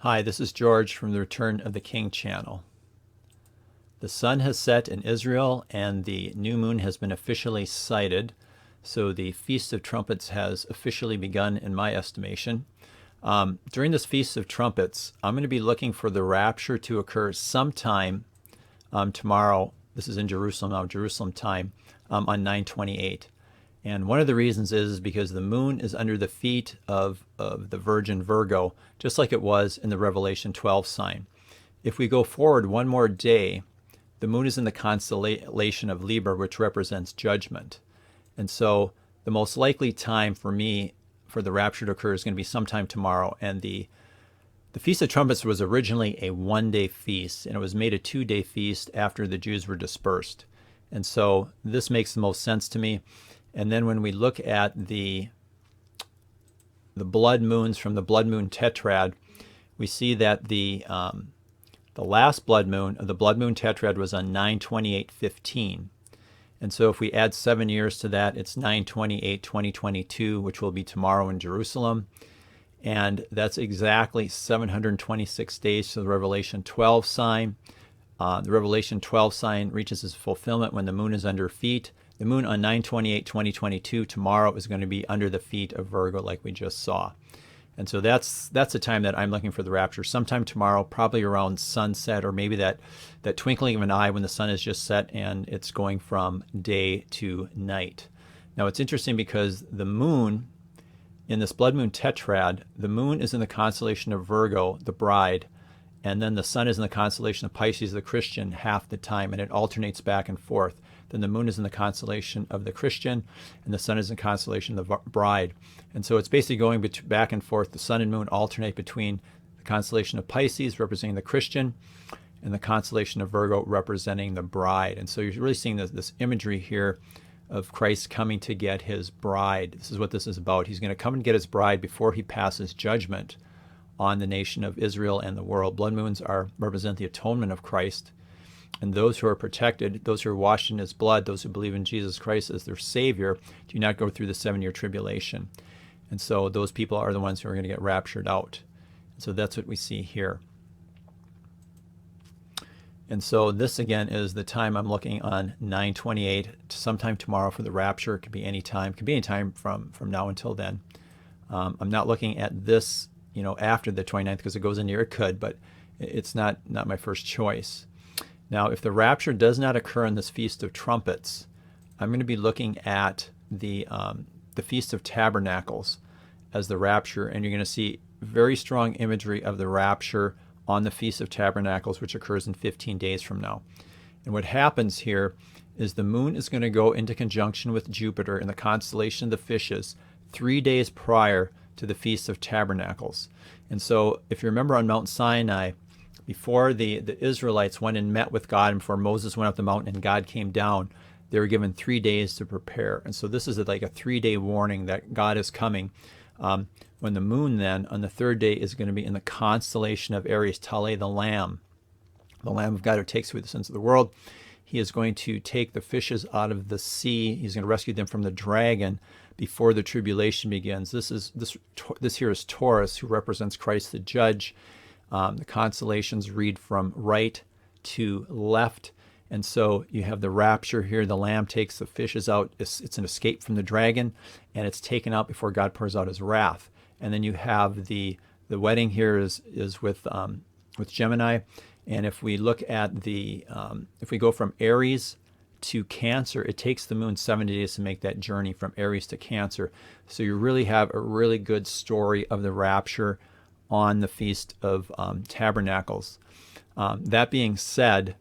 Hi, this is George from the Return of the King channel. The sun has set in Israel and the new moon has been officially sighted, so the Feast of Trumpets has officially begun in my estimation. During this Feast of Trumpets, I'm going to be looking for the rapture to occur sometime tomorrow. This is in Jerusalem now, Jerusalem time, on 9/28. And one of the reasons is because the moon is under the feet of the Virgin Virgo, just like it was in the Revelation 12 sign. If we go forward one more day, the moon is in the constellation of Libra, which represents judgment. And so the most likely time for me for the rapture to occur is going to be sometime tomorrow. And the Feast of Trumpets was originally a one-day feast, and it was made a two-day feast after the Jews were dispersed. And so this makes the most sense to me. And then when we look at the blood moons from the blood moon tetrad, we see that the last blood moon of the blood moon tetrad was on 9/28/15. And so if we add 7 years to that, it's 9/28/2022, which will be tomorrow in Jerusalem. And that's exactly 726 days to the Revelation 12 sign. The Revelation 12 sign reaches its fulfillment when the moon is under feet. The moon on 9/28/2022 tomorrow is going to be under the feet of Virgo, like we just saw. And so that's the time that I'm looking for the rapture. Sometime tomorrow, probably around sunset, or maybe that twinkling of an eye when the sun is just set and it's going from day to night. Now it's interesting because the moon in this blood moon tetrad, the moon is in the constellation of Virgo, the bride, and then the sun is in the constellation of Pisces, the Christian, half the time, and it alternates back and forth. Then the moon is in the constellation of the Christian, and the sun is in the constellation of the bride. And so it's basically going back and forth. The sun and moon alternate between the constellation of Pisces, representing the Christian, and the constellation of Virgo, representing the bride. And so you're really seeing this imagery here of Christ coming to get his bride. This is what this is about. He's going to come and get his bride before he passes judgment on the nation of Israel and the world. Blood moons represent the atonement of Christ. And those who are protected, those who are washed in his blood, those who believe in Jesus Christ as their Savior, do not go through the 7-year tribulation. And so those people are the ones who are going to get raptured out. And so that's what we see here. And so this, again, is the time I'm looking on 9/28, sometime tomorrow for the rapture. It could be any time. It could be any time from now until then. I'm not looking at this, after the 29th because it goes in here. It could, but it's not my first choice. Now, if the rapture does not occur in this Feast of Trumpets, I'm going to be looking at the Feast of Tabernacles as the rapture, and you're going to see very strong imagery of the rapture on the Feast of Tabernacles, which occurs in 15 days from now. And what happens here is the moon is going to go into conjunction with Jupiter in the constellation of the Fishes 3 days prior to the Feast of Tabernacles. And so if you remember on Mount Sinai, before the Israelites went and met with God, and before Moses went up the mountain and God came down, they were given 3 days to prepare. And so this is like a 3-day warning that God is coming. When the moon then, on the third day, is going to be in the constellation of Aries, Tale, the Lamb of God who takes away the sins of the world. He is going to take the fishes out of the sea. He's going to rescue them from the dragon before the tribulation begins. This here is Taurus, who represents Christ the Judge. The constellations read from right to left. And so you have the rapture here. The Lamb takes the fishes out. It's an escape from the dragon, and it's taken out before God pours out his wrath. And then you have the wedding here is with Gemini. And if we look at if we go from Aries to Cancer, it takes the moon 70 days to make that journey from Aries to Cancer. So you really have a really good story of the rapture on the Feast of Tabernacles. That being said,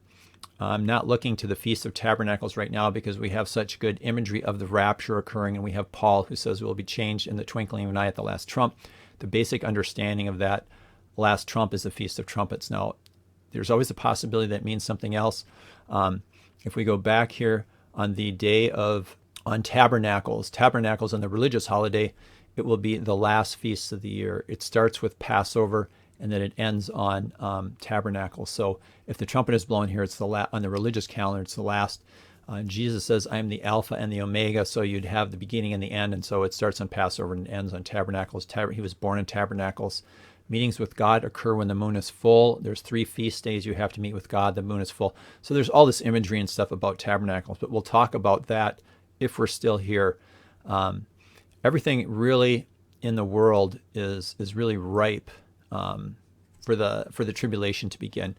I'm not looking to the Feast of Tabernacles right now because we have such good imagery of the rapture occurring, and we have Paul who says we will be changed in the twinkling of an eye at the last trump. The basic understanding of that last trump is the Feast of Trumpets. Now, there's always a possibility that means something else. If we go back here on the day on Tabernacles on the religious holiday, it will be the last feast of the year. It starts with Passover, and then it ends on Tabernacles. So if the trumpet is blown here, it's on the religious calendar, it's the last. Jesus says, I am the Alpha and the Omega, so you'd have the beginning and the end, and so it starts on Passover and ends on Tabernacles. He was born in Tabernacles. Meetings with God occur when the moon is full. There's 3 feast days you have to meet with God. The moon is full. So there's all this imagery and stuff about tabernacles, but we'll talk about that if we're still here. Everything really in the world is really ripe for the tribulation to begin.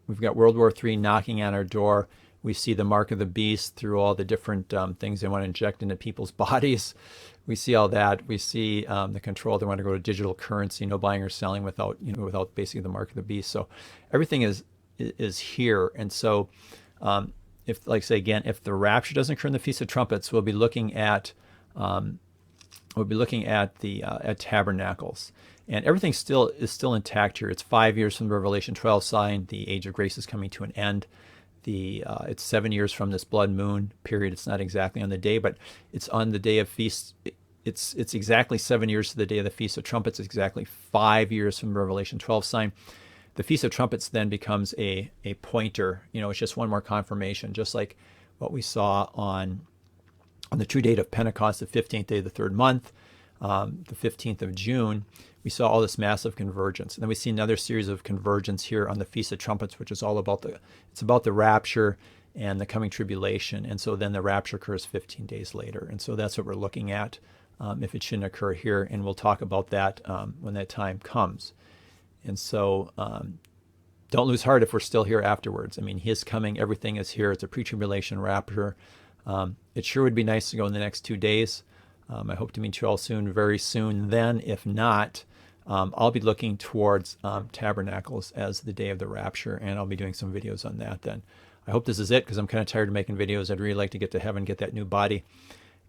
We've got World War III knocking on our door. We see the mark of the beast through all the different things they want to inject into people's bodies. We see all that. We see the control. They want to go to digital currency, no buying or selling without basically the mark of the beast. So everything is here. And so if, like I say again, if the rapture doesn't occur in the Feast of Trumpets, we'll be looking at at tabernacles. And everything is still intact here. It's 5 years from the Revelation 12 sign. The age of grace is coming to an end. It's 7 years from this blood moon period. It's not exactly on the day, but it's on the day of feast. It's exactly 7 years to the day of the Feast of Trumpets. It's exactly 5 years from the Revelation 12 sign. The Feast of Trumpets then becomes a pointer. It's just one more confirmation, just like what we saw on the true date of Pentecost, the 15th day of the third month, the 15th of June. We saw all this massive convergence. And then we see another series of convergence here on the Feast of Trumpets, which is all about the rapture and the coming tribulation. And so then the rapture occurs 15 days later. And so that's what we're looking at if it shouldn't occur here. And we'll talk about that when that time comes. And so don't lose heart if we're still here afterwards. I mean, his coming, everything is here. It's a pre-tribulation rapture. It sure would be nice to go in the next 2 days. I hope to meet you all soon, very soon. Then, if not, I'll be looking towards tabernacles as the day of the rapture, and I'll be doing some videos on that then. I hope this is it, because I'm kind of tired of making videos. I'd really like to get to heaven, get that new body,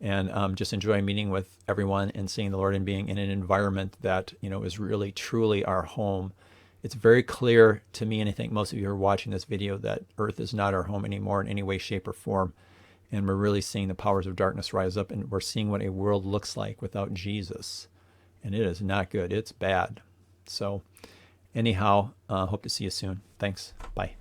and just enjoy meeting with everyone and seeing the Lord and being in an environment that is really, truly our home. It's very clear to me, and I think most of you are watching this video, that earth is not our home anymore in any way, shape, or form. And we're really seeing the powers of darkness rise up, and we're seeing what a world looks like without Jesus. And it is not good. It's bad. So anyhow, hope to see you soon. Thanks. Bye.